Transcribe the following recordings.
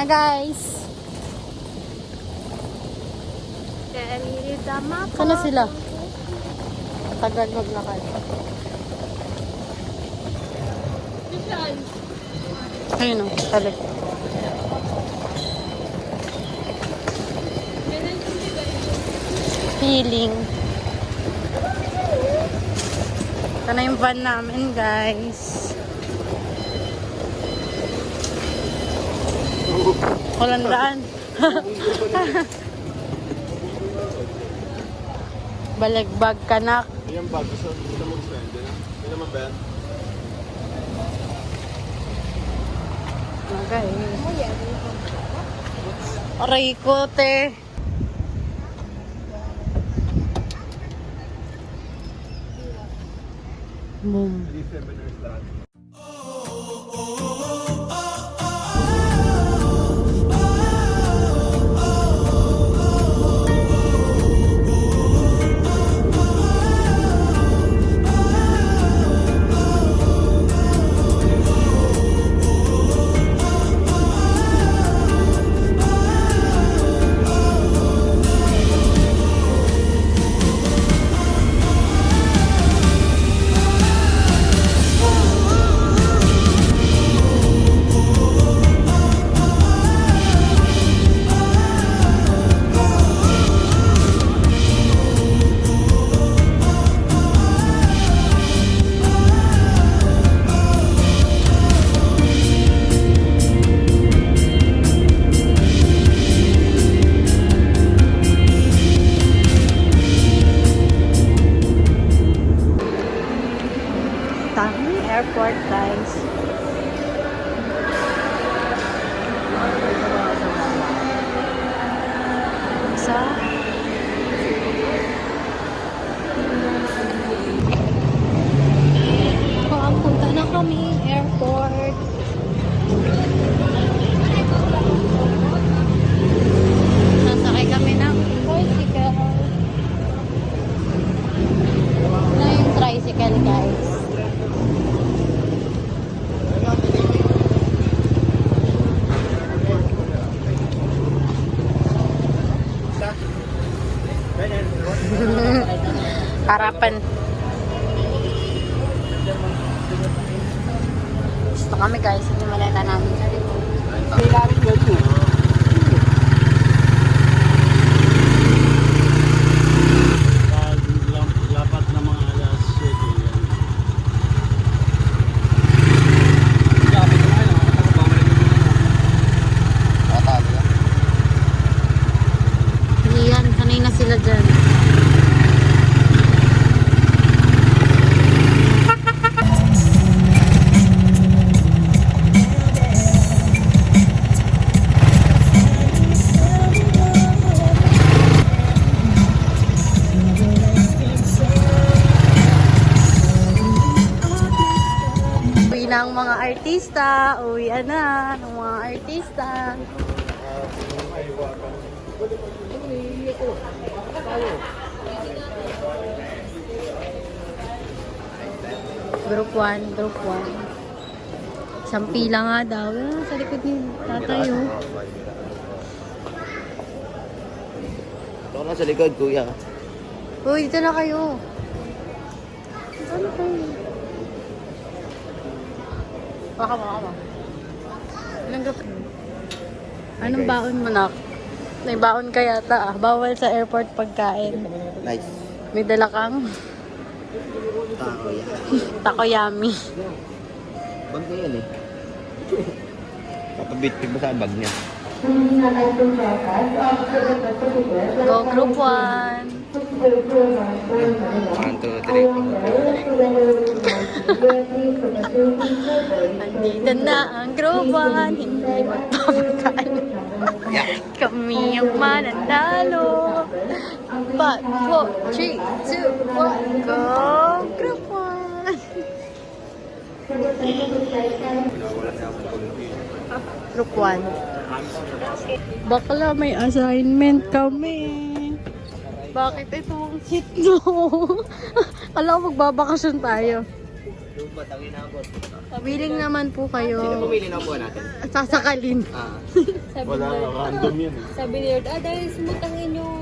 guys. Saan na sila? Tagal maglakad. Ayun o, talag. Feeling. Ito na yung van namin, guys. Walang daan. Balagbag kanak. Yung bag, gusto mo mag-spend din? Hindi naman ba yan? Okay. Aray ko, te. Boom. 37 years lahat. Airport, guys. Isa. Punta na kami, airport. Nasakay kami ng tricycle. Na yung tricycle, guys. Harapan. Gusto kami, guys. Hindi maleta namin. Lapat na mga alas 7 yan. Yan, sanay na sila dyan. Uwi na ang mga artista. Uwi na ang mga artista. Group 1, group 1. Isang pila nga daw. Sa likod ni tatay, oh. Ito na sa likod, kuya. Uy, dito na kayo. Ano kayo? Baka. Ilang group? Anong baon mo, nak? May baon ka yata, ah. Bawal sa airport pagkain. Nice. May dala kang takoyami. Bag na yan eh. Papabitbig mo sa bag niya. Go group 1. 1, 2, 3. Andito na ang group 1. Hindi magpapagkaan. Kami ang mananalo. 5, 4, 3, 2, 1. Go group 1. Group 1. Bakla, may assignment kami. Bakit itong seat no? Alam ko magbabakasyon tayo. Lupa, tangin na ako. Willing naman po kayo. Sino pumili ng buwan natin? Sasakalin. Ah. Sabi Wala, ni, random yan eh. sabi ni Lord, dahil smooth ang inyong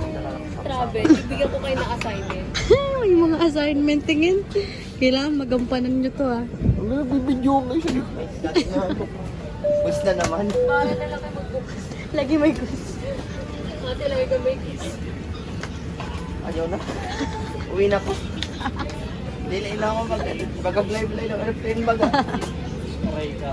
travel, ibigyan ko kayo ng assignment. May mga assignment tingin. Kailangan magampanan nyo to ah. Ang nagbibidyo ko siya. Basta naman. Bahala na lang kayo magbukas. Lagi may gusto. Ate, lagi ka may kiss. Ayaw na. Uwi na ko. Dili na ako mag-live-live ng airplane baga. Okay ka.